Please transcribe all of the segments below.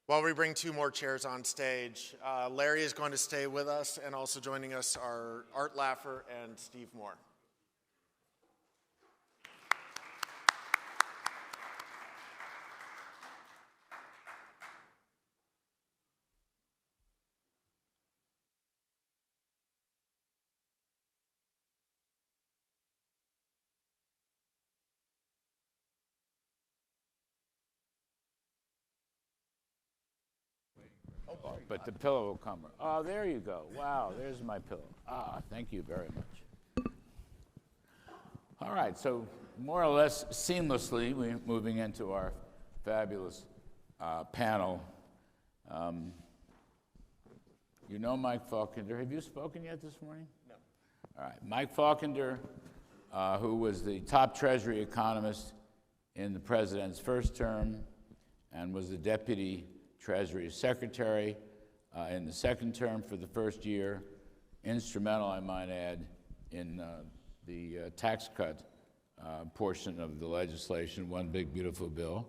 While we bring two more chairs on stage, Larry is going to stay with us, and also joining us are Art Laffer and Steve Moore. But the pillow will come. Oh, there you go. Wow, there's my pillow. Ah, thank you very much. All right, so more or less seamlessly, we're moving into our fabulous panel. You know Mike Faulkender. Have you spoken yet this morning? No. All right, Mike Faulkender, who was the top Treasury economist in the president's first term and was the deputy Treasury Secretary in the second term for the first year, instrumental, I might add, in the tax cut portion of the legislation, One Big Beautiful Bill.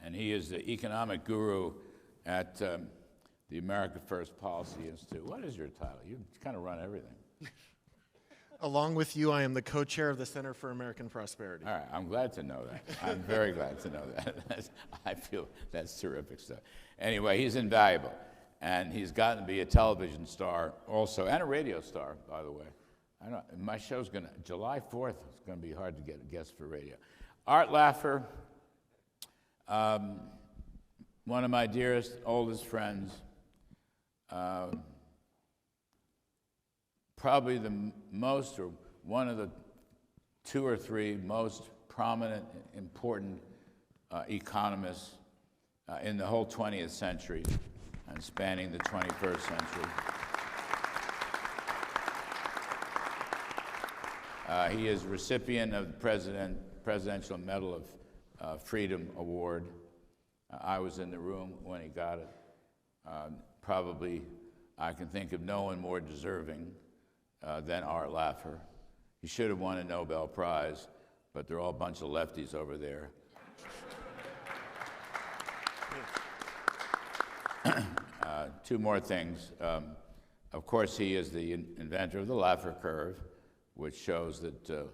And he is the economic guru at the America First Policy Institute. What is your title? You kind of run everything. Along with you, I am the co-chair of the Center for American Prosperity. All right, I'm glad to know that. I'm very glad to know that. I feel that's terrific stuff. Anyway, he's invaluable, and he's gotten to be a television star also, and a radio star, by the way. I don't. My show's July 4th, it's going to be hard to get a guest for radio. Art Laffer, one of my dearest, oldest friends, probably the most, or one of the two or three most prominent, important economists in the whole 20th century and spanning the 21st century. He is recipient of the Presidential Medal of Freedom Award. I was in the room when he got it. Probably, I can think of no one more deserving than Art Laffer. He should have won a Nobel Prize, but they're all a bunch of lefties over there. Two more things. Of course, he is the inventor of the Laffer curve, which shows that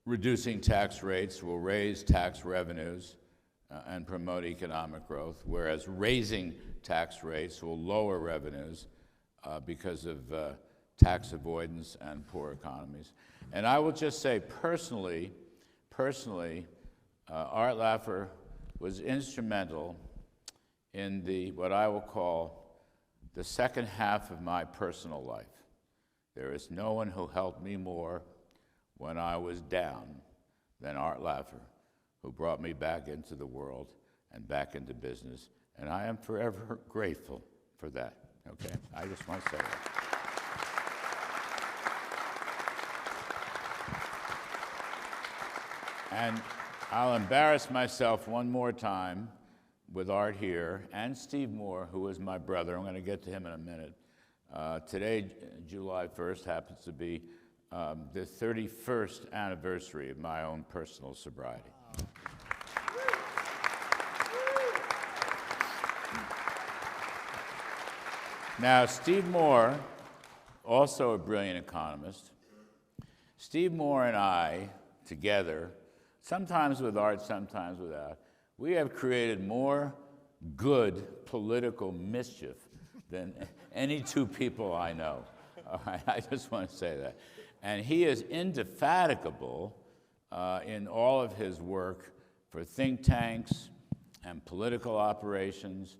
reducing tax rates will raise tax revenues and promote economic growth, whereas raising tax rates will lower revenues because of tax avoidance and poor economies. And I will just say personally, Art Laffer was instrumental in what I will call the second half of my personal life. There is no one who helped me more when I was down than Art Laffer, who brought me back into the world and back into business. And I am forever grateful for that, okay? I just want to say that. And I'll embarrass myself one more time with Art here, and Steve Moore, who is my brother. I'm going to get to him in a minute. Today, July 1st, happens to be the 31st anniversary of my own personal sobriety. Now, Steve Moore, also a brilliant economist. Steve Moore and I, together, sometimes with Art, sometimes without, we have created more good political mischief than any two people I know. All right, I just want to say that. And he is indefatigable in all of his work for think tanks and political operations.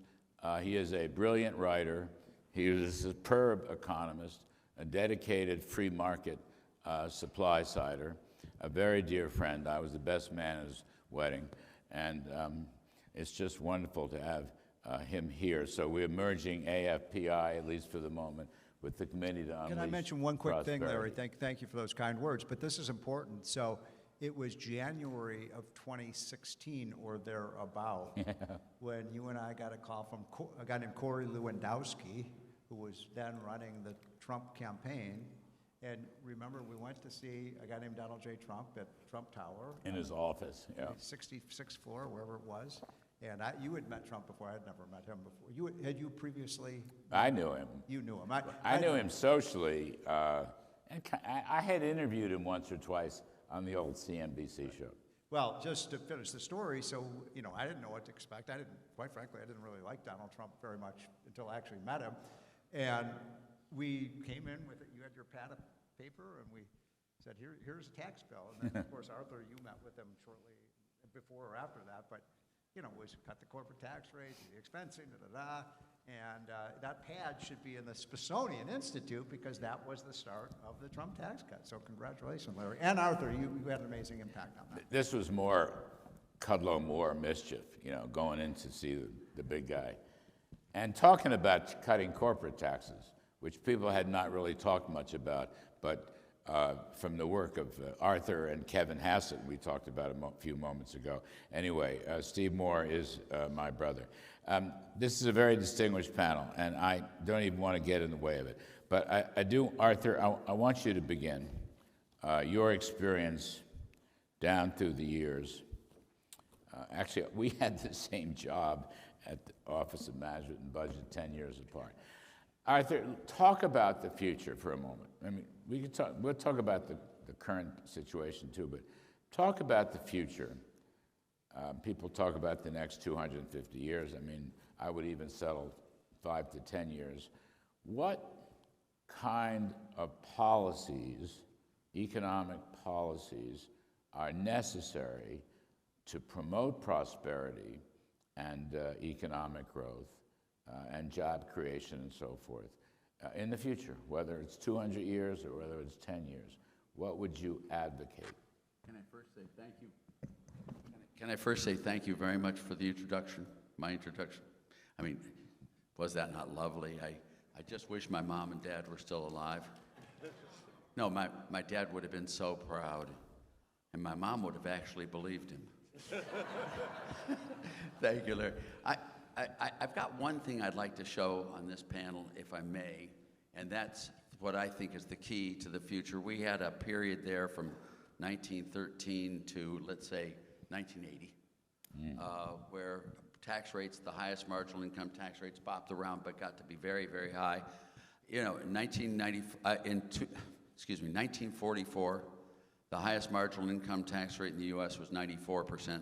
He is a brilliant writer. He is a superb economist, a dedicated free market supply-sider, a very dear friend. I was the best man at his wedding. And it's just wonderful to have him here. So we're merging AFPI, at least for the moment, with the Committee to Unleash Can I mention one quick Prosperity. thing, Larry? Thank you for those kind words, but this is important. So it was January of 2016 or thereabout when you and I got a call from a guy named Corey Lewandowski, who was then running the Trump campaign. And remember, we went to see a guy named Donald J. Trump at Trump Tower. In his office, yeah. 66th floor, wherever it was. And you had met Trump before. I had never met him before. Had you previously? I knew him. You knew him. I knew him socially, and I had interviewed him once or twice on the old CNBC show. Well, just to finish the story, so, I didn't know what to expect. Quite frankly, I didn't really like Donald Trump very much until I actually met him. And we came in with it. You had your pad of paper, and we said, here's a tax bill. And then, of course, Arthur, you met with him shortly before or after that. But, was cut the corporate tax rate, the expensing, da-da-da. And that pad should be in the Smithsonian Institute because that was the start of the Trump tax cut. So congratulations, Larry. And Arthur, you had an amazing impact on that. This was more Kudlow Moore mischief, going in to see the big guy. And talking about cutting corporate taxes, which people had not really talked much about, but from the work of Arthur and Kevin Hassett, we talked about a few moments ago. Anyway, Steve Moore is my brother. This is a very distinguished panel, and I don't even want to get in the way of it. But I do, Arthur, I want you to begin your experience down through the years. Actually, we had the same job at the Office of Management and Budget 10 years apart. Arthur, talk about the future for a moment. I mean, we'll talk about the current situation too, but talk about the future. People talk about the next 250 years. I mean, I would even settle 5 to 10 years. What kind of policies, economic policies, are necessary to promote prosperity and economic growth and job creation and so forth in the future, whether it's 200 years or whether it's 10 years? What would you advocate? Can I first say thank you? Can I first say thank you very much for the introduction, my introduction? I mean, was that not lovely? I just wish my mom and dad were still alive. No, my dad would have been so proud, and my mom would have actually believed him. Thank you, Larry. I've got one thing I'd like to show on this panel, if I may, and that's what I think is the key to the future. We had a period there from 1913 to, let's say, 1980, where tax rates, the highest marginal income tax rates, bopped around but got to be very, very high. In 1944, the highest marginal income tax rate in the U.S. was 94%.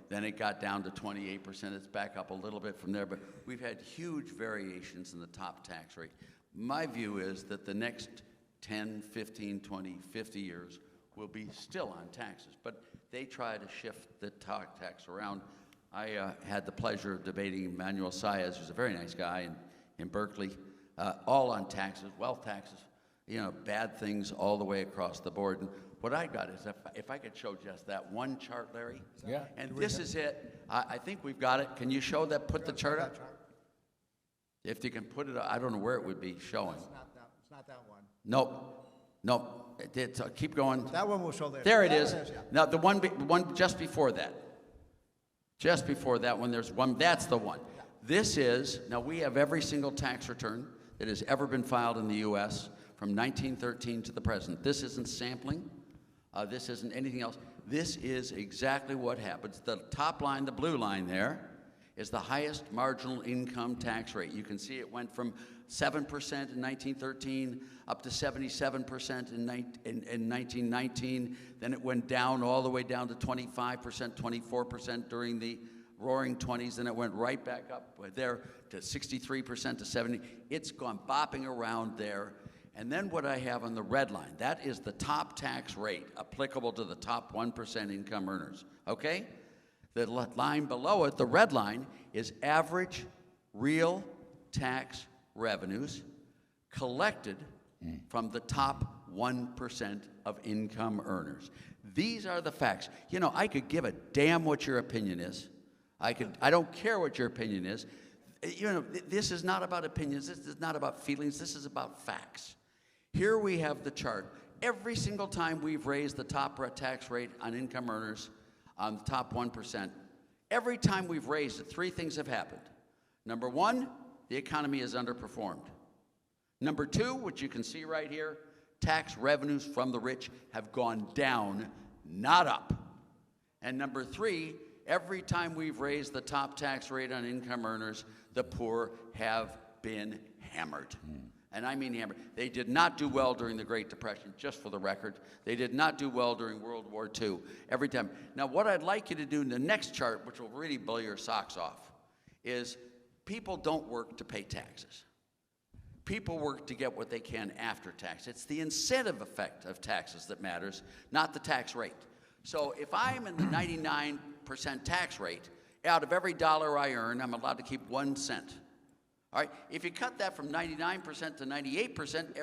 Then it got down to 28%. It's back up a little bit from there, but we've had huge variations in the top tax rate. My view is that the next 10, 15, 20, 50 years will be still on taxes, but they try to shift the tax around. I had the pleasure of debating Emmanuel Saez, who's a very nice guy in Berkeley, all on taxes, wealth taxes, bad things all the way across the board. And what I got is, if I could show just that one chart, Larry. Yeah. And this is it. I think we've got it. Can you show that, put the chart up? If you can put it up, I don't know where it would be showing. It's not that one. Nope. Keep going. That one will show later. There it is. Yeah. Now, the one just before that. Just before that one, there's one. That's the one. Yeah. This is, now we have every single tax return that has ever been filed in the U.S. from 1913 to the present. This isn't sampling. This isn't anything else. This is exactly what happens. The top line, the blue line there, is the highest marginal income tax rate. You can see it went from 7% in 1913 up to 77% in 1919. Then it went down all the way down to 25%, 24% during the roaring 20s. Then it went right back up there to 63% to 70%. It's gone bopping around there. And then what I have on the red line, that is the top tax rate applicable to the top 1% income earners, okay? The line below it, the red line, is average real tax revenues collected from the top 1% of income earners. These are the facts. I could give a damn what your opinion is. I don't care what your opinion is. This is not about opinions. This is not about feelings. This is about facts. Here we have the chart. Every single time we've raised the top tax rate on income earners, on the top 1%, every time we've raised it, three things have happened. Number one, the economy has underperformed. Number two, which you can see right here, tax revenues from the rich have gone down, not up. And number three, Every time we've raised the top tax rate on income earners, the poor have been hammered. And I mean hammered. They did not do well during the Great Depression, just for the record. They did not do well during World War II, every time. Now, what I'd like you to do in the next chart, which will really blow your socks off, is people don't work to pay taxes. People work to get what they can after tax. It's the incentive effect of taxes that matters, not the tax rate. So if I'm in the 99% tax rate, out of every dollar I earn, I'm allowed to keep 1 cent. All right, if you cut that from 99% to 98%,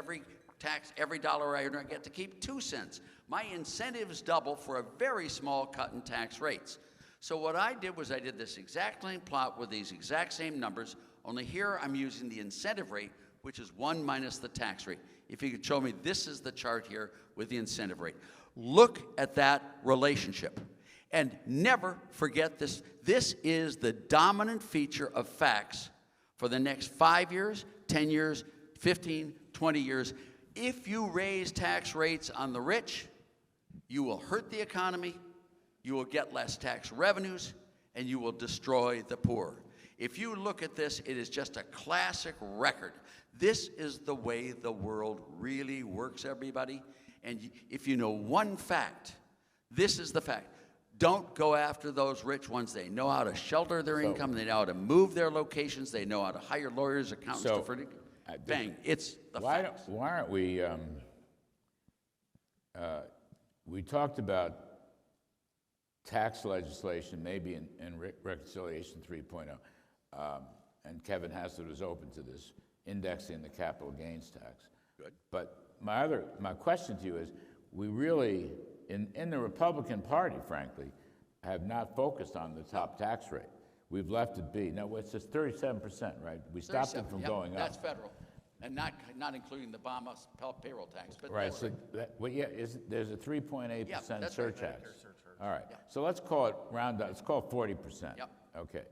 every dollar I earn, I get to keep 2 cents. My incentives double for a very small cut in tax rates. So what I did was I did this exact same plot with these exact same numbers, only here I'm using the incentive rate, which is 1 minus the tax rate. If you could show me, this is the chart here with the incentive rate. Look at that relationship. And never forget this. This is the dominant feature of facts for the next 5 years, 10 years, 15, 20 years. If you raise tax rates on the rich, you will hurt the economy, you will get less tax revenues, and you will destroy the poor. If you look at this, it is just a classic record. This is the way the world really works, everybody. And if you know one fact, this is the fact. Don't go after those rich ones. They know how to shelter their income. They know how to move their locations. They know how to hire lawyers, accountants, bang, it's the facts. Why aren't we, we talked about tax legislation, maybe in Reconciliation 3.0, and Kevin Hassett was open to this, indexing the capital gains tax. Good. But my question to you is, we really, in the Republican Party, frankly, have not focused on the top tax rate. We've left it be. Now, it's just 37%, right? We stopped it from going up. That's federal, and not including the Obama payroll tax. But Right, that's so there's a 3.8% surcharge. Right. All right, so let's call it round up, let's call it 40%. Yep. Okay.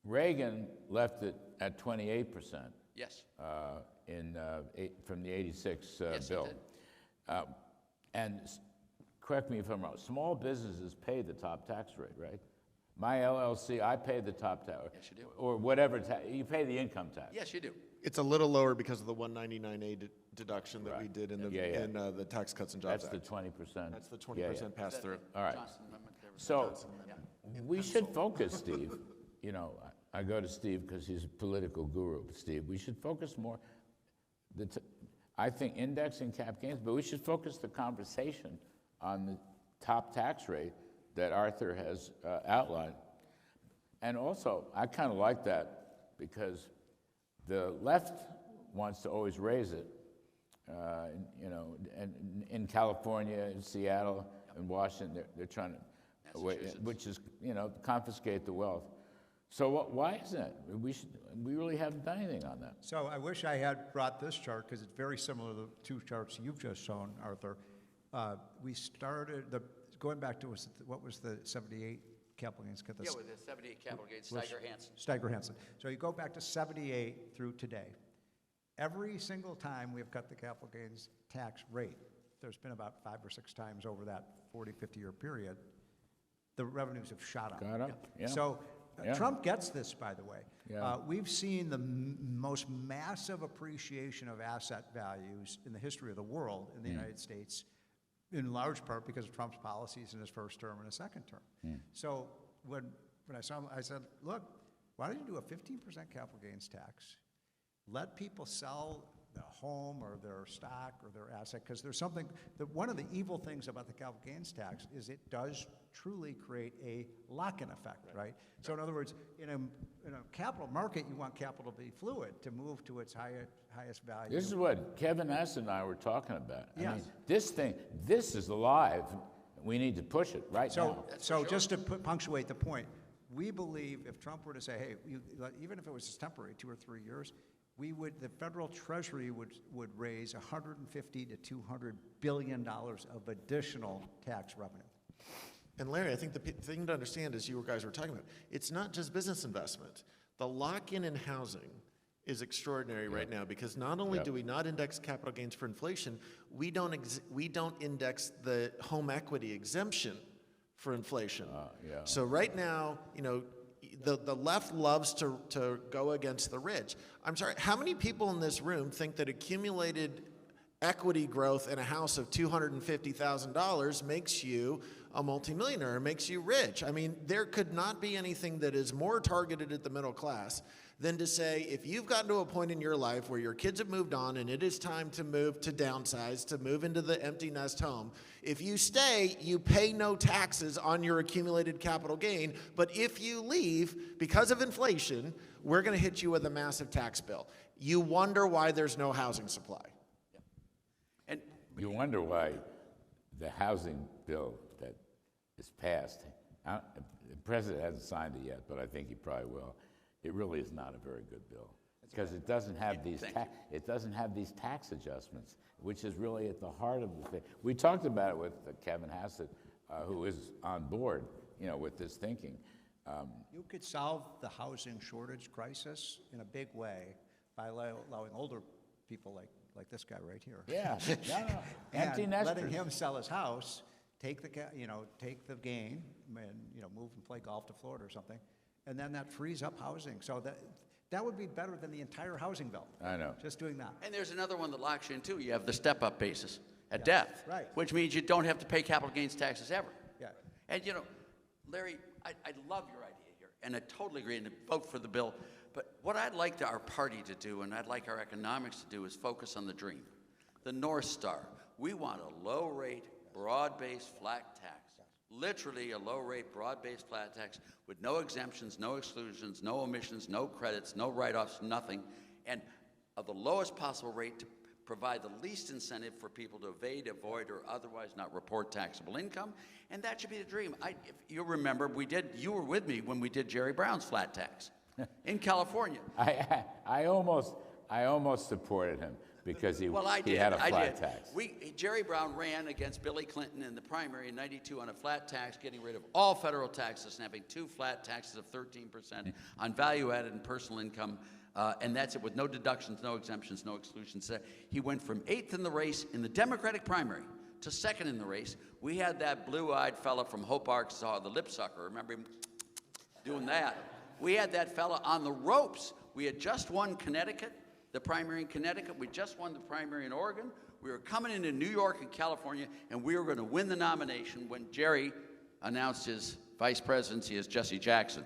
Reagan left it at 28%. Yes. From the 86 Yes, he bill. did. And correct me if I'm wrong, small businesses pay the top tax rate, right? My LLC, I pay the top tax. Yes, you do. Or whatever, you pay the income tax. Yes, you do. It's a little lower because of the 199A deduction that we did in the the Tax Cuts and Jobs That's Act. the 20%. That's the 20% pass through. All right. Johnson Amendment there was So Johnson Amendment. we should focus, Steve. You know, I go to Steve because he's a political guru, Steve. We should focus more. I think indexing cap gains, but we should focus the conversation on the top tax rate that Arthur has outlined. And also, I kind of like that because the left wants to always raise it. You know, and in California, in Seattle, in Washington, they're trying to, which is, you know, confiscate the wealth. So why is that? We really haven't done anything on that. So I wish I had brought this chart because it's very similar to the two charts you've just shown, Arthur. We started, going back to, what was the 78 capital gains? Yeah, with the 78 capital gains, Steiger-Hansen. Steiger-Hansen. So you go back to 78 through today. Every single time we have cut the capital gains tax rate, there's been about 5 or 6 times over that 40, 50-year period, the revenues have shot up. Got up, yeah. So Yeah. Trump gets this, by the way. Yeah. We've seen the most massive appreciation of asset values in the history of the world in the United States, in large part because of Trump's policies in his first term and his second term. So when I saw him, I said, look, why don't you do a 15% capital gains tax? Let people sell the home or their stock or their asset, because there's something, one of the evil things about the capital gains tax is it does truly create a lock-in effect, right? So in other words, in a capital market, you want capital to be fluid, to move to its highest value. This is what Kevin Hassett and I were talking about. Yes. I mean, this is alive. We need to push it right now. So just to punctuate the point, we believe if Trump were to say, hey, even if it was temporary, 2 or 3 years, the federal treasury would raise $150 to $200 billion of additional tax revenue. And Larry, I think the thing to understand, as you guys were talking about, it's not just business investment. The lock-in in housing is extraordinary right now because not only do we not index capital gains for inflation, we don't index the home equity exemption for inflation. Yeah. So right now, the left loves to go against the rich. I'm sorry, how many people in this room think that accumulated equity growth in a house of $250,000 makes you a multimillionaire, makes you rich? I mean, there could not be anything that is more targeted at the middle class than to say, if you've gotten to a point in your life where your kids have moved on and it is time to move, to downsize, to move into the empty nest home, if you stay, you pay no taxes on your accumulated capital gain, but if you leave, because of inflation, we're going to hit you with a massive tax bill. You wonder why there's no housing supply. And You wonder why the housing bill that is passed, the president hasn't signed it yet, but I think he probably will. It really is not a very good bill because it doesn't have these tax adjustments, which is really at the heart of the thing. We talked about it with Kevin Hassett, who is on board, with this thinking. You could solve the housing shortage crisis in a big way by allowing older people like this guy right here. Yeah, no. Empty and nesters. letting him sell his house, take the gain, and move and play golf to Florida or something, and then that frees up housing. So that would be better than the entire housing bill. I know. Just doing that. And there's another one that locks you in too. You have the step-up basis at death, right. which means you don't have to pay capital gains taxes ever. Yeah. And Larry, I love your idea here, and I totally agree and vote for the bill. But what I'd like our party to do, and I'd like our economics to do, is focus on the dream, the North Star. We want a low-rate, broad-based flat tax. Literally a low-rate, broad-based flat tax with no exemptions, no exclusions, no omissions, no credits, no write-offs, nothing, and of the lowest possible rate to provide the least incentive for people to evade, avoid, or otherwise not report taxable income, and that should be the dream. If you remember, you were with me when we did Jerry Brown's flat tax in California. I almost supported him because he had a flat tax. Jerry Brown ran against Billy Clinton in the primary in '92 on a flat tax, getting rid of all federal taxes and having two flat taxes of 13% on value-added and personal income, and that's it with no deductions, no exemptions, no exclusions. He went from 8th in the race in the Democratic primary to 2nd in the race. We had that blue-eyed fella from Hope, Arkansas, the lip sucker. Remember him doing that? We had that fella on the ropes. We had just won Connecticut. The primary in Connecticut. We just won the primary in Oregon. We were coming into New York and California, and we were going to win the nomination when Jerry announced his vice presidency as Jesse Jackson,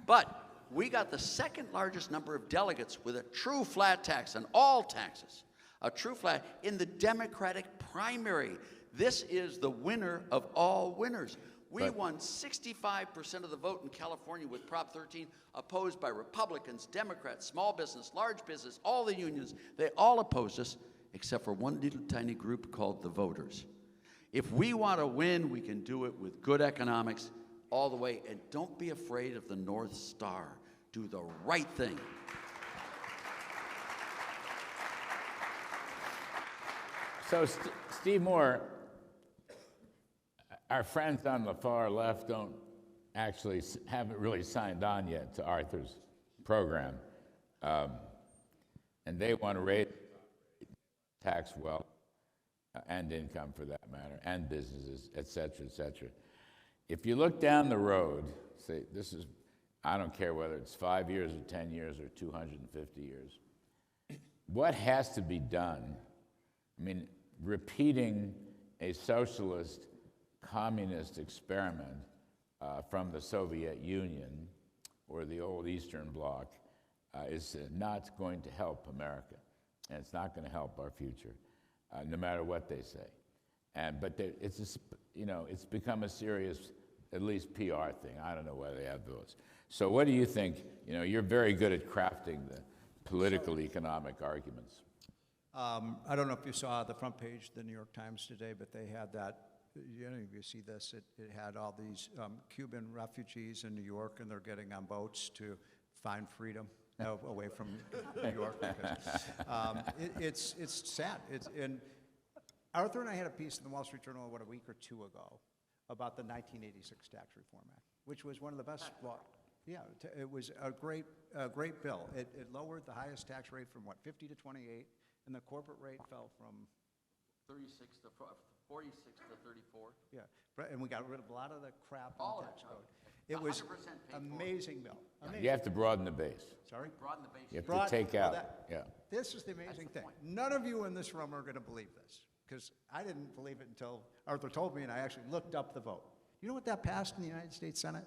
but we got the second largest number of delegates with a true flat tax on all taxes, a true flat in the Democratic primary. This is the winner of all winners. We won 65% of the vote in California with Prop 13, opposed by Republicans, Democrats, small business, large business, all the unions. They all opposed us, except for one little tiny group called the voters. If we want to win, we can do it with good economics all the way. And don't be afraid of the North Star. Do the right thing. So, Steve Moore, our friends on the far left haven't really signed on yet to Arthur's program, and they want to raise tax wealth and income, for that matter, and businesses, et cetera, et cetera. If you look down the road, say I don't care whether it's 5 years or 10 years or 250 years, what has to be done? I mean, repeating a socialist communist experiment from the Soviet Union or the old Eastern Bloc is not going to help America, and it's not going to help our future, no matter what they say. But it's become a serious, at least PR thing. I don't know whether they have those. So what do you think? You're very good at crafting the political economic arguments. I don't know if you saw the front page of the New York Times today, but they had that. You see this, it had all these Cuban refugees in New York, and they're getting on boats to find freedom away from New York. Because, it's sad. And Arthur and I had a piece in the Wall Street Journal, a week or two ago, about the 1986 Tax Reform Act, which was one of the best. It was a great bill. It lowered the highest tax rate from 50 to 28, and the corporate rate fell from 36 to 46 to 34. Yeah, and we got rid of a lot of the crap All on the of tax it. code. It was 100% paid for. amazing bill. Amazing. You have to broaden the base. Sorry? Broaden the base. You have Broad- to take well, out, that- yeah. This is the amazing the thing. point. None of you in this room are going to believe this, because I didn't believe it until Arthur told me, and I actually looked up the vote. You know what that passed in the United States Senate?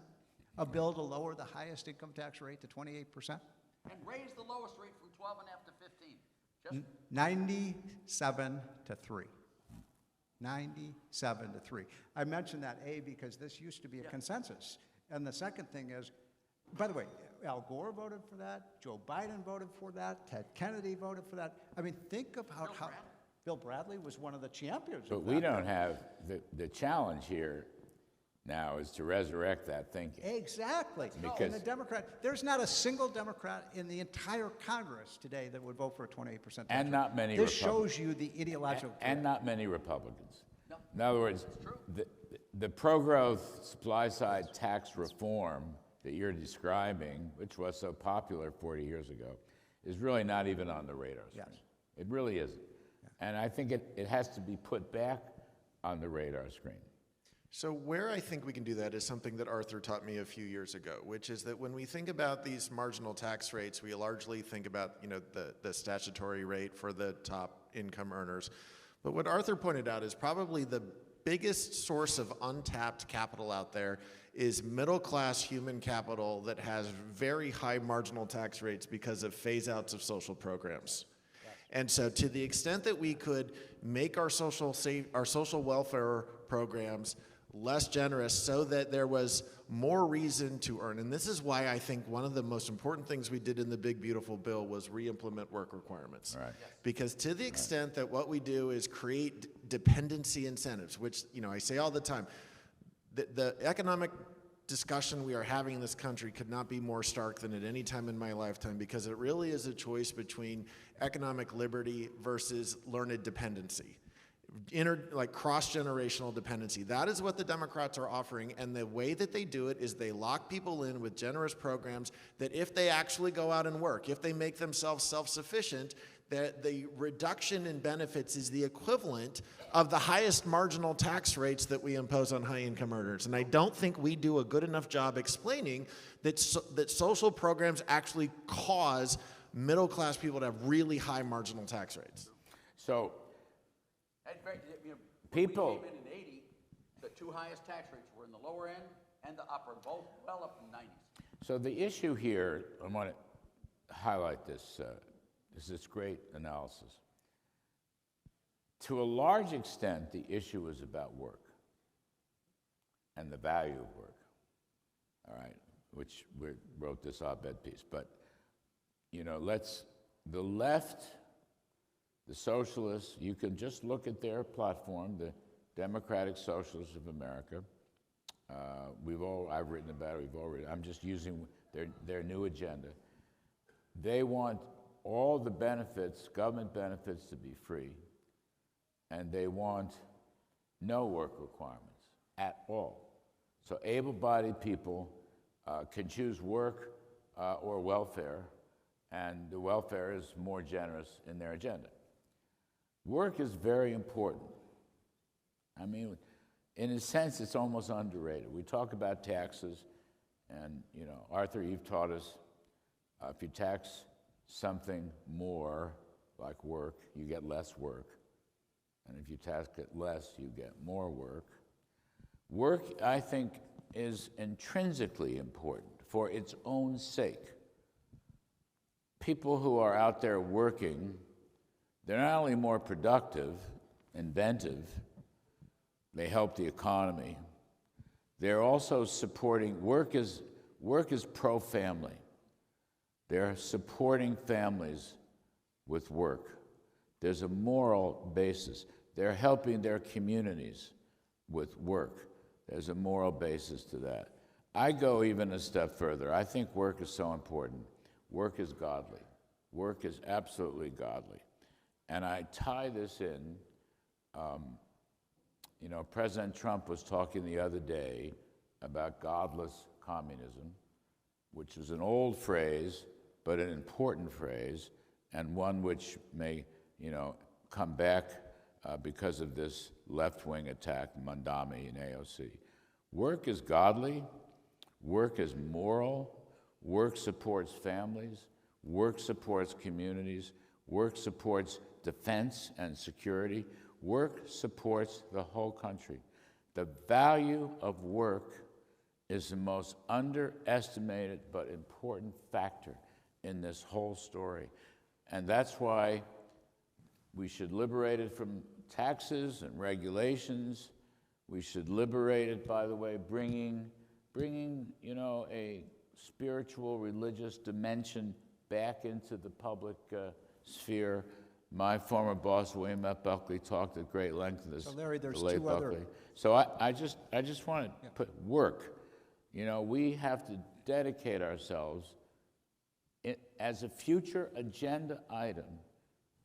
A bill to lower the highest income tax rate to 28%? And raise the lowest rate from 12.5 to 15. Just 97 to 3. 97 to 3. I mentioned that, A, because this used to be a consensus. And the second thing is, by the way, Al Gore voted for that, Joe Biden voted for that, Ted Kennedy voted for that. I mean, think about how Bill Bradley was one of the champions But of we that don't bill. have, the challenge here now is to resurrect that thinking. Exactly. Because- And the Democrat, there's not a single Democrat in the entire Congress today that would vote for a 28% tax And rate. not many This Republicans. shows you the ideological. And not many Republicans. No. In other words, the pro-growth supply-side tax reform that you're describing, which was so popular 40 years ago, is really not even on the radar screen. Yes. It really isn't. And I think it has to be put back on the radar screen. So where I think we can do that is something that Arthur taught me a few years ago, which is that when we think about these marginal tax rates, we largely think about, you know, the statutory rate for the top income earners. But what Arthur pointed out is probably the biggest source of untapped capital out there is middle-class human capital that has very high marginal tax rates because of phase-outs of social programs. And so to the extent that we could make our social welfare programs less generous so that there was more reason to earn. And this is why I think one of the most important things we did in the Big Beautiful Bill was re-implement work requirements. Right. Because to the extent that what we do is create dependency incentives, which, you know, I say all the time, the economic discussion we are having in this country could not be more stark than at any time in my lifetime, because it really is a choice between economic liberty versus learned dependency. Like cross-generational dependency. That is what the Democrats are offering, and the way that they do it is they lock people in with generous programs that if they actually go out and work, if they make themselves self-sufficient, that the reduction in benefits is the equivalent of the highest marginal tax rates that we impose on high-income earners. And I don't think we do a good enough job explaining that, that social programs actually cause middle-class people to have really high marginal tax rates. So And you know, People- when we came in 80, the two highest tax rates were in the lower end and the upper, both well up in the 90s. So the issue here, I want to highlight this, this great analysis. To a large extent, the issue is about work and the value of work, all right, which we wrote this op-ed piece. But, you know, the left, the socialists, you can just look at their platform, the Democratic Socialists of America. I've written about it, I'm just using their new agenda. They want all the benefits, government benefits, to be free, and they want no work requirements at all. So able-bodied people can choose work or welfare, and the welfare is more generous in their agenda. Work is very important. I mean, in a sense, it's almost underrated. We talk about taxes, and, you know, Arthur, you've taught us if you tax something more, like work, you get less work. And if you tax it less, you get more work. Work, I think, is intrinsically important for its own sake. People who are out there working, they're not only more productive, inventive, they help the economy, they're also supporting, work is pro-family. They're supporting families with work. There's a moral basis. They're helping their communities with work. There's a moral basis to that. I go even a step further. I think work is so important. Work is godly. Work is absolutely godly. And I tie this in, you know, President Trump was talking the other day about godless communism, which is an old phrase, but an important phrase, and one which may, you know, come back because of this left-wing attack, Mandami and AOC. Work is godly, work is moral, work supports families, work supports communities, work supports defense and security, work supports the whole country. The value of work is the most underestimated but important factor in this whole story. And that's why we should liberate it from taxes and regulations. We should liberate it, by the way, bringing a spiritual, religious dimension back into the public sphere. My former boss, William F. Buckley, talked at great length of this. So Larry, there's the late two other- Buckley. So I just want to put work. We have to dedicate ourselves as a future agenda item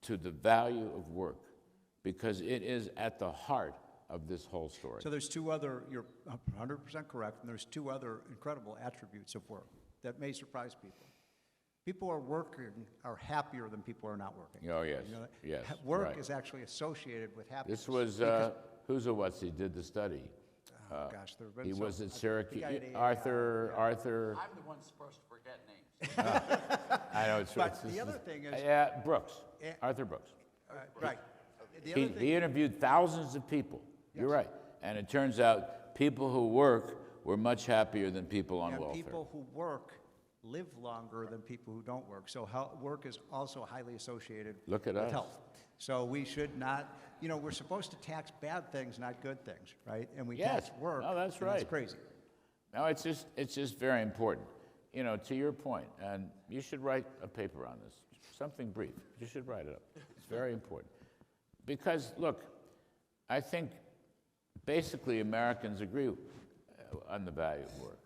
to the value of work, because it is at the heart of this whole story. So there's two other, you're 100% correct, and there's two other incredible attributes of work that may surprise people. People are working are happier than people who are not working. Oh, yes, You know, yes, Work right. is actually associated with happiness. This was, who's or what's, he did the study. Gosh, there have been He so- was at I think Syracuse, I had Arthur, I'm the one supposed to forget names. I know, it's. But it's- the other thing is- Yeah, Brooks, Yeah. Arthur Brooks. Right. The other He thing, interviewed thousands of people. You're right. And it turns out people who work were much happier than people on and welfare. people who work live longer than people who don't work. So work is also highly associated Look at with us. health. So we should not, we're supposed to tax bad things, not good things, right? And we Yes. tax work. No, that's and right. That's crazy. No, it's just very important. To your point, and you should write a paper on this, something brief. You should write it up. It's very important. Because, look, I think basically Americans agree on the value of work,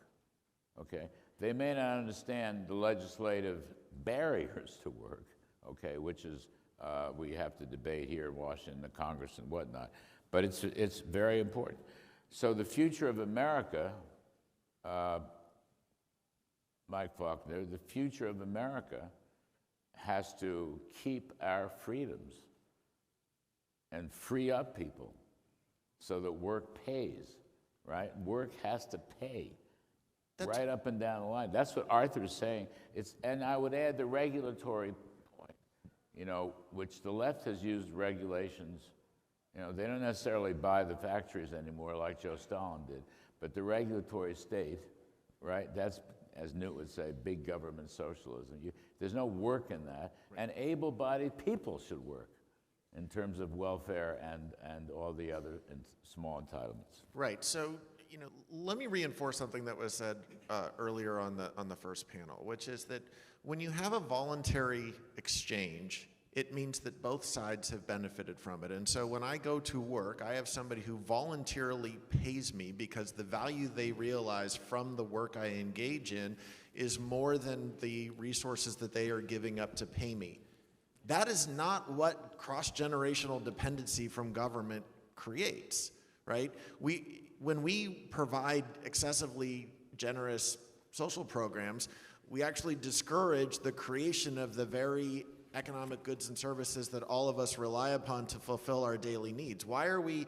okay? They may not understand the legislative barriers to work, okay, which is we have to debate here in Washington, the Congress and whatnot, but it's very important. So the future of America, Mike Faulkender, the future of America has to keep our freedoms and free up people so that work pays, right? Work has to pay right up and down the line. That's what Arthur's saying. And I would add the regulatory point, which the left has used regulations. They don't necessarily buy the factories anymore like Joe Stalin did, but the regulatory state, right? That's, as Newt would say, big government socialism. There's no work in that. Right. And able-bodied people should work in terms of welfare and all the other small entitlements. Right. So, let me reinforce something that was said earlier on the first panel, which is that when you have a voluntary exchange, it means that both sides have benefited from it. And so when I go to work, I have somebody who voluntarily pays me because the value they realize from the work I engage in is more than the resources that they are giving up to pay me. That is not what cross-generational dependency from government creates, right? When we provide excessively generous social programs, we actually discourage the creation of the very economic goods and services that all of us rely upon to fulfill our daily needs. Why are we,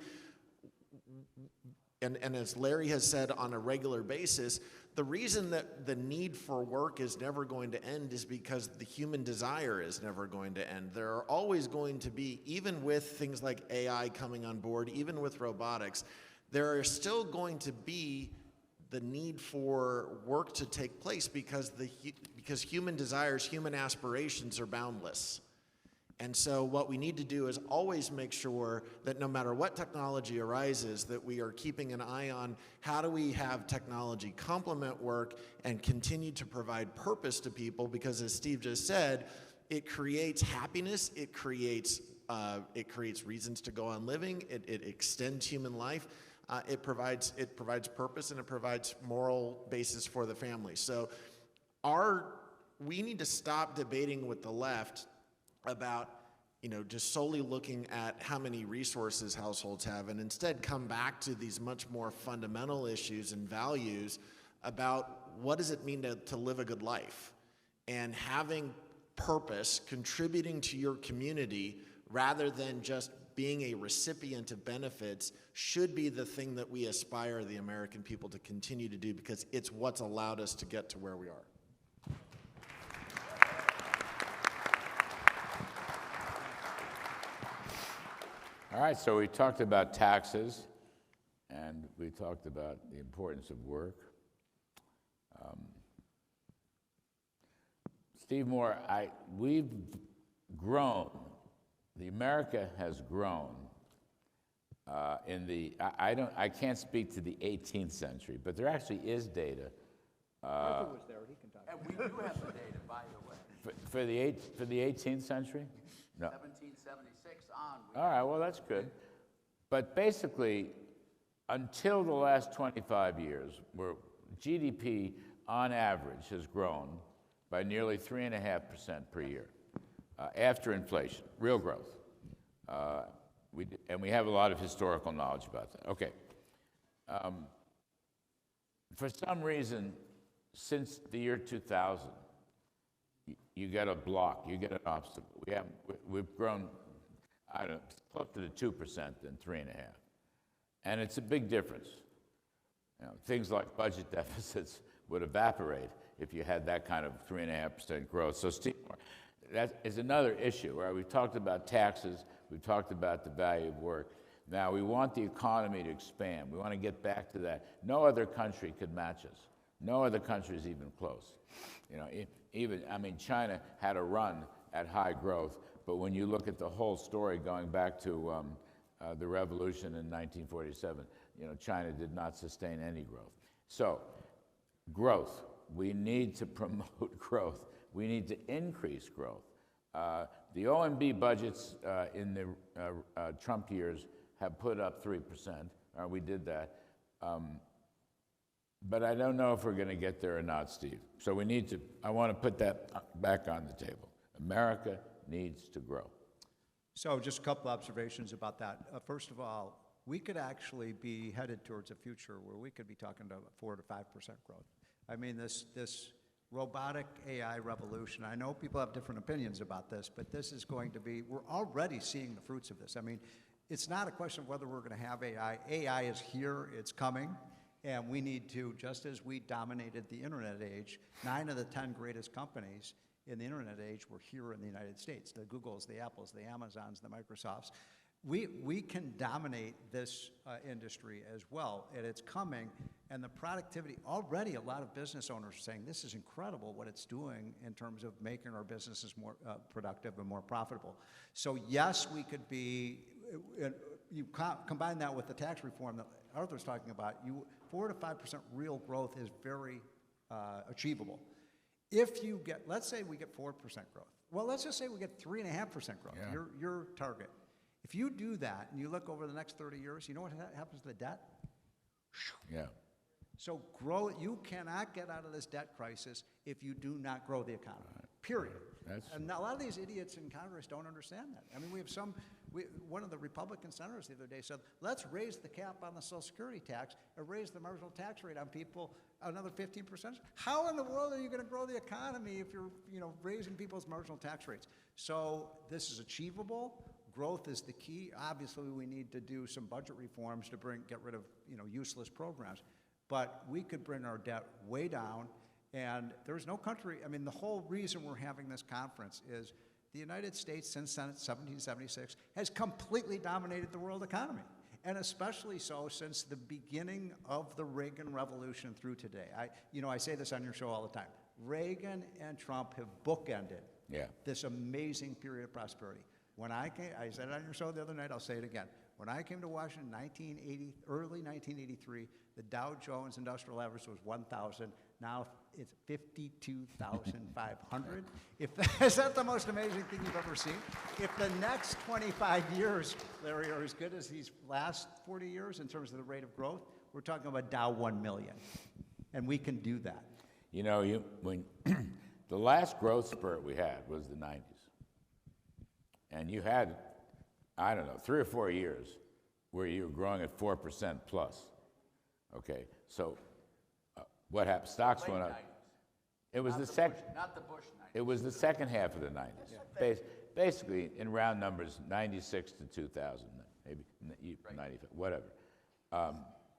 and as Larry has said on a regular basis, the reason that the need for work is never going to end is because the human desire is never going to end. There are always going to be, even with things like AI coming on board, even with robotics, there are still going to be the need for work to take place because human desires, human aspirations are boundless. And so what we need to do is always make sure that no matter what technology arises, that we are keeping an eye on how do we have technology complement work and continue to provide purpose to people, because as Steve just said, it creates happiness, it creates reasons to go on living, it extends human life. It provides purpose, and it provides moral basis for the family. So we need to stop debating with the left about just solely looking at how many resources households have, and instead come back to these much more fundamental issues and values about what does it mean to live a good life, and having purpose, contributing to your community rather than just being a recipient of benefits should be the thing that we aspire the American people to continue to do, because it's what's allowed us to get to where we are. All right, so we talked about taxes, and we talked about the importance of work. Steve Moore, we've grown. America has grown in the. I can't speak to the 18th century, but there actually is data. Arthur was there; he can talk. And we do have the data, by the way. For the 18th century? No. 1776 on. All right, well, that's good. But basically, until the last 25 years, where GDP on average has grown by nearly 3.5% per year after inflation, real growth. And we have a lot of historical knowledge about that. Okay. For some reason, since the year 2000, you get a block, you get an obstacle. We've grown, I don't know, closer to 2% than 3.5%. And it's a big difference. You know, things like budget deficits would evaporate if you had that kind of 3.5% growth. So, Steve, that is another issue, right? We've talked about taxes, we've talked about the value of work. Now, we want the economy to expand. We want to get back to that. No other country could match us. No other country is even close. You know, China had a run at high growth, but when you look at the whole story going back to the revolution in 1947, you know, China did not sustain any growth. So, growth. We need to promote growth. We need to increase growth. The OMB budgets in the Trump years have put up 3%. We did that. But I don't know if we're going to get there or not, Steve. So we need to, I want to put that back on the table. America needs to grow. So just a couple observations about that. First of all, we could actually be headed towards a future where we could be talking about 4 to 5% growth. I mean, this robotic AI revolution, I know people have different opinions about this, but this is going to be, we're already seeing the fruits of this. I mean, it's not a question of whether we're going to have AI. AI is here, it's coming, and we need to, just as we dominated the internet age, 9 of the 10 greatest companies in the internet age were here in the United States. The Googles, the Apples, the Amazons, the Microsofts. We can dominate this industry as well, and it's coming, and the productivity, already a lot of business owners are saying, this is incredible what it's doing in terms of making our businesses more productive and more profitable. So yes, we could be, you combine that with the tax reform that Arthur's talking about, 4 to 5% real growth is very achievable. If you get, let's say we get 4% growth. Well, let's just say we get 3.5% growth, yeah. your target. If you do that and you look over the next 30 years, you know what happens to the debt? Yeah. So you cannot get out of this debt crisis if you do not grow the economy, period. And a lot of these idiots in Congress don't understand that. I mean, one of the Republican senators the other day said, let's raise the cap on the Social Security tax and raise the marginal tax rate on people another 15%. How in the world are you going to grow the economy if you're raising people's marginal tax rates? So this is achievable. Growth is the key. Obviously, we need to do some budget reforms to get rid of useless programs. But we could bring our debt way down, and there's no country. I mean, the whole reason we're having this conference is the United States, since 1776, has completely dominated the world economy, and especially so since the beginning of the Reagan Revolution through today. I say this on your show all the time. Reagan and Trump have bookended this amazing period of prosperity. When I said it on your show the other night, I'll say it again. When I came to Washington in early 1983, the Dow Jones Industrial Average was 1,000. Now it's 52,500. Is that the most amazing thing you've ever seen? If the next 25 years, Larry, are as good as these last 40 years in terms of the rate of growth, we're talking about Dow 1 million. And we can do that. When the last growth spurt we had was the 90s. And you had, 3 or 4 years where you were growing at 4% plus. Okay, so what happened? Stocks went up. It was not the Bush 90s. It was the second half of the 90s. basically, in round numbers, 96 to 2000, maybe 95, whatever.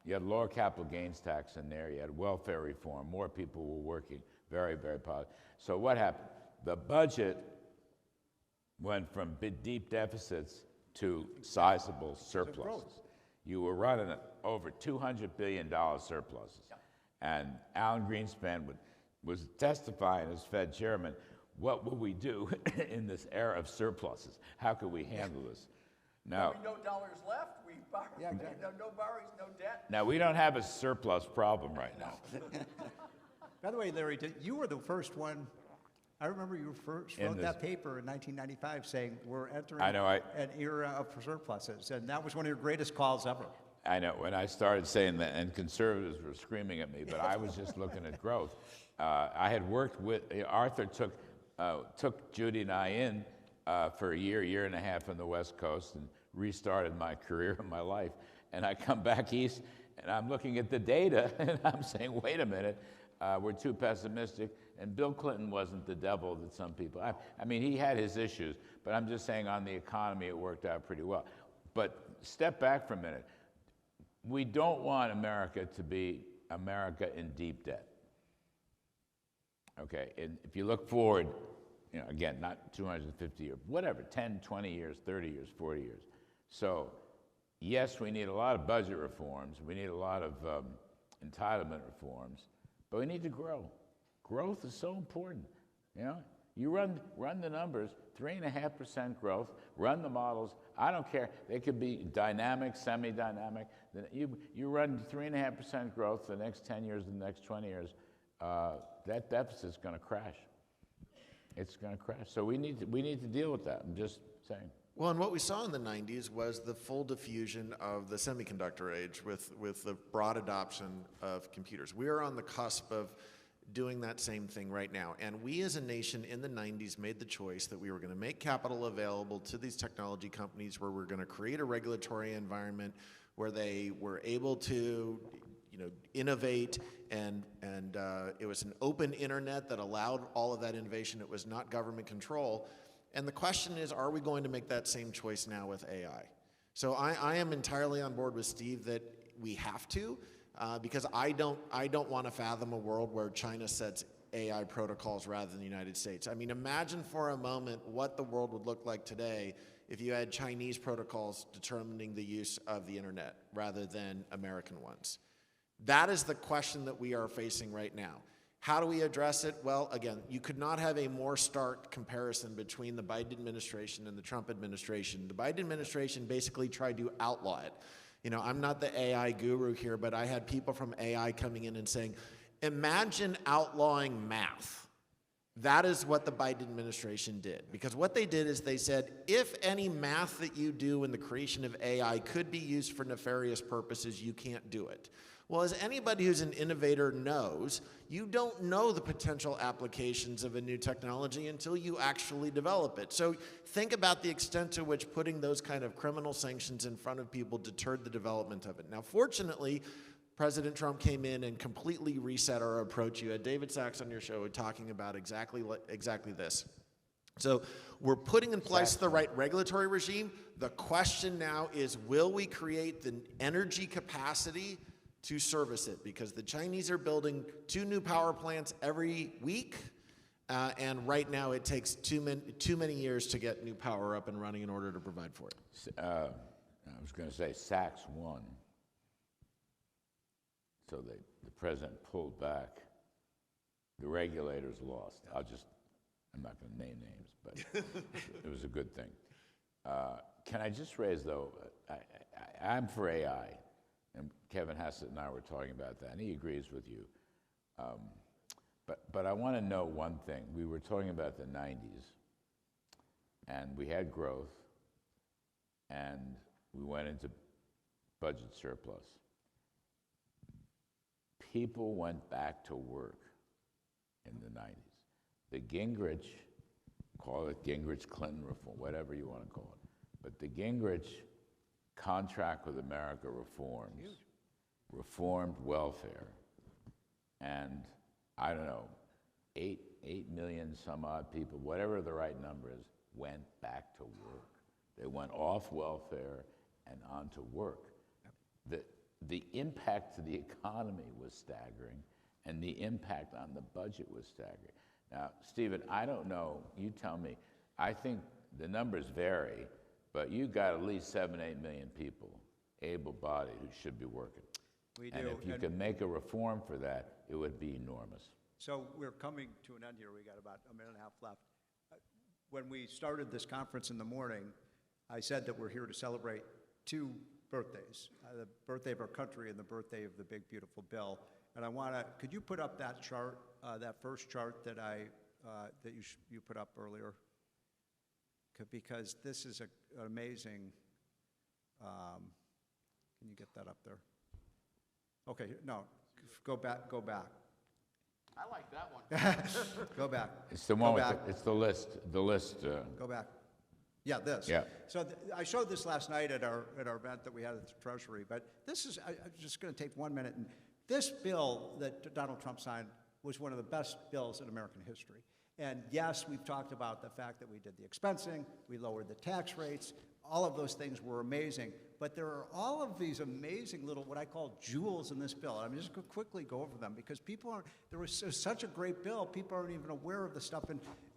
You had lower capital gains tax in there. You had welfare reform. More people were working. Very, very positive. So what happened? The budget went from deep deficits to sizable surpluses. You were running over $200 billion surpluses. And Alan Greenspan was testifying as Fed chairman, what will we do in this era of surpluses? How can we handle this? Now, no dollars left. We borrow. Yeah, exactly. No borrowings, no debt. now, we don't have a surplus problem right now. By the way, Larry, you were the first one. I remember you first wrote that paper in 1995 saying we're entering an era of surpluses, and that was one of your greatest calls ever. I know, when I started saying that, and conservatives were screaming at me, but I was just looking at growth. I had worked with, Arthur took Judy and I in for a year and a half on the West Coast and restarted my career and my life. And I come back east, and I'm looking at the data, and I'm saying, wait a minute, we're too pessimistic. And Bill Clinton wasn't the devil that some people, I mean, he had his issues, but I'm just saying on the economy, it worked out pretty well. But step back for a minute. We don't want America to be America in deep debt. Okay, and if you look forward, you know, again, not 250 years, whatever, 10, 20 years, 30 years, 40 years. So, yes, we need a lot of budget reforms. We need a lot of entitlement reforms, but we need to grow. Growth is so important. You know, you run the numbers, 3.5% growth. Run the models. I don't care. They could be dynamic, semi-dynamic. You run 3.5% growth the next 10 years, the next 20 years. That deficit's going to crash. It's going to crash. So we need to deal with that. I'm just saying. Well, and what we saw in the 90s was the full diffusion of the semiconductor age with the broad adoption of computers. We are on the cusp of doing that same thing right now. And we as a nation in the 90s made the choice that we were going to make capital available to these technology companies, where we're going to create a regulatory environment where they were able to, you know, innovate, and it was an open internet that allowed all of that innovation. It was not government control. And the question is, are we going to make that same choice now with AI? So I am entirely on board with Steve that we have to, because I don't want to fathom a world where China sets AI protocols rather than the United States. I mean, imagine for a moment what the world would look like today if you had Chinese protocols determining the use of the internet rather than American ones. That is the question that we are facing right now. How do we address it? Well, again, you could not have a more stark comparison between the Biden administration and the Trump administration. The Biden administration basically tried to outlaw it. You know, I'm not the AI guru here, but I had people from AI coming in and saying, imagine outlawing math. That is what the Biden administration did. Because what they did is they said, if any math that you do in the creation of AI could be used for nefarious purposes, you can't do it. Well, as anybody who's an innovator knows, you don't know the potential applications of a new technology until you actually develop it. So think about the extent to which putting those kind of criminal sanctions in front of people deterred the development of it. Now, fortunately, President Trump came in and completely reset our approach. You had David Sachs on your show talking about exactly this. So we're putting in place the right regulatory regime. The question now is, will we create the energy capacity to service it? Because the Chinese are building 2 new power plants every week, and right now it takes too many years to get new power up and running in order to provide for it. I was going to say Sachs won. So the president pulled back. The regulators lost. I'm not going to name names, but it was a good thing. Can I just raise, though, I'm for AI, and Kevin Hassett and I were talking about that, and he agrees with you. But I want to know one thing. We were talking about the 90s, and we had growth, and we went into budget surplus. People went back to work in the 90s. The Gingrich, call it Gingrich-Clinton reform, whatever you want to call it, but the Gingrich contract with America reformed welfare, and I don't know, 8 million some odd people, whatever the right number is, went back to work. They went off welfare and onto work. The impact to the economy was staggering, and the impact on the budget was staggering. Now, Stephen, I don't know, you tell me. I think the numbers vary, but you got at least 7, 8 million people, able-bodied, who should be working. We do. And if you can make a reform for that, it would be enormous. So we're coming to an end here. We got about a minute and a half left. When we started this conference in the morning, I said that we're here to celebrate two birthdays, the birthday of our country and the birthday of the big, beautiful bill. And I want to, could you put up that chart, that first chart that you put up earlier? Because this is an amazing, can you get that up there? Okay, no, go back. I like that one. Go back. It's the one with it's the list. Go back. Yeah, this. Yeah. So I showed this last night at our event that we had at the Treasury, but this is, I'm just going to take 1 minute. And this bill that Donald Trump signed was one of the best bills in American history. And yes, we've talked about the fact that we did the expensing, we lowered the tax rates, all of those things were amazing. But there are all of these amazing little, what I call jewels in this bill. I'm just going to quickly go over them because people aren't, there was such a great bill, people aren't even aware of the stuff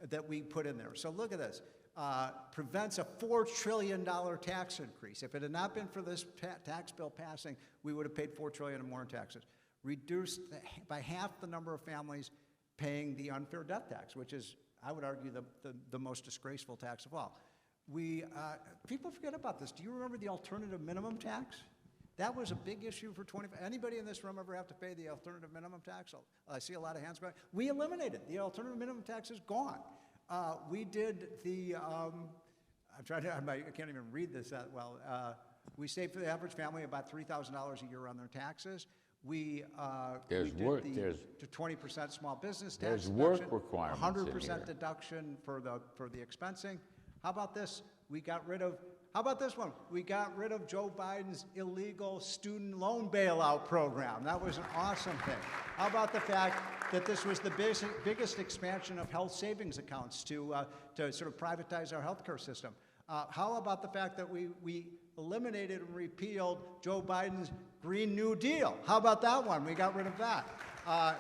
that we put in there. So look at this. Prevents a $4 trillion tax increase. If it had not been for this tax bill passing, we would have paid $4 trillion and more in taxes. Reduced by half the number of families paying the unfair death tax, which is, I would argue, the most disgraceful tax of all. People forget about this. Do you remember the alternative minimum tax? That was a big issue for anybody in this room ever have to pay the alternative minimum tax? I see a lot of hands going. We eliminated the alternative minimum tax is gone. We did the, I can't even read this that well. We saved for the average family about $3,000 a year on their taxes. We did to 20% small business tax There's deduction, work requirements 100% deduction for the expensing. How about this? How about this one? We got rid of Joe Biden's illegal student loan bailout program. That was an awesome thing. How about the fact that this was the biggest expansion of health savings accounts to sort of privatize our healthcare system? How about the fact that we eliminated and repealed Joe Biden's Green New Deal? How about that one? We got rid of that.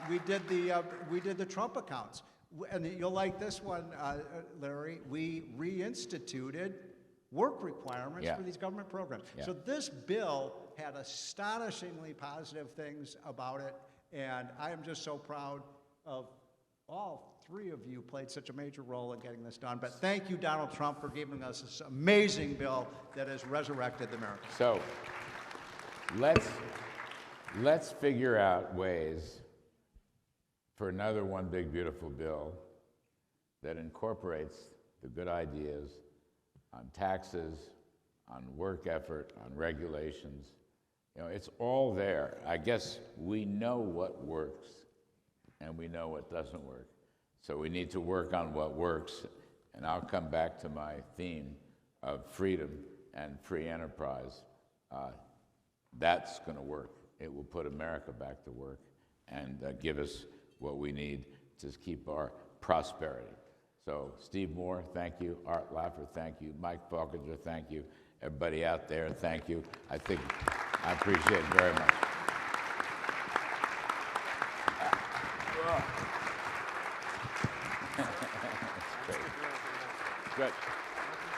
We did the Trump accounts. And you'll like this one, Larry. We reinstituted work requirements for these government programs. Yeah. So this bill had astonishingly positive things about it, and I am just so proud of all three of you played such a major role in getting this done. But thank you, Donald Trump, for giving us this amazing bill that has resurrected America. So let's figure out ways for another one big beautiful bill that incorporates the good ideas on taxes, on work effort, on regulations. You know, it's all there. I guess we know what works and we know what doesn't work. So we need to work on what works, and I'll come back to my theme of freedom and free enterprise. That's going to work. It will put America back to work and give us what we need to keep our prosperity. So Steve Moore, thank you. Art Laffer, thank you. Mike Faulkender, thank you. Everybody out there, thank you. I appreciate it very much. That's great. Good.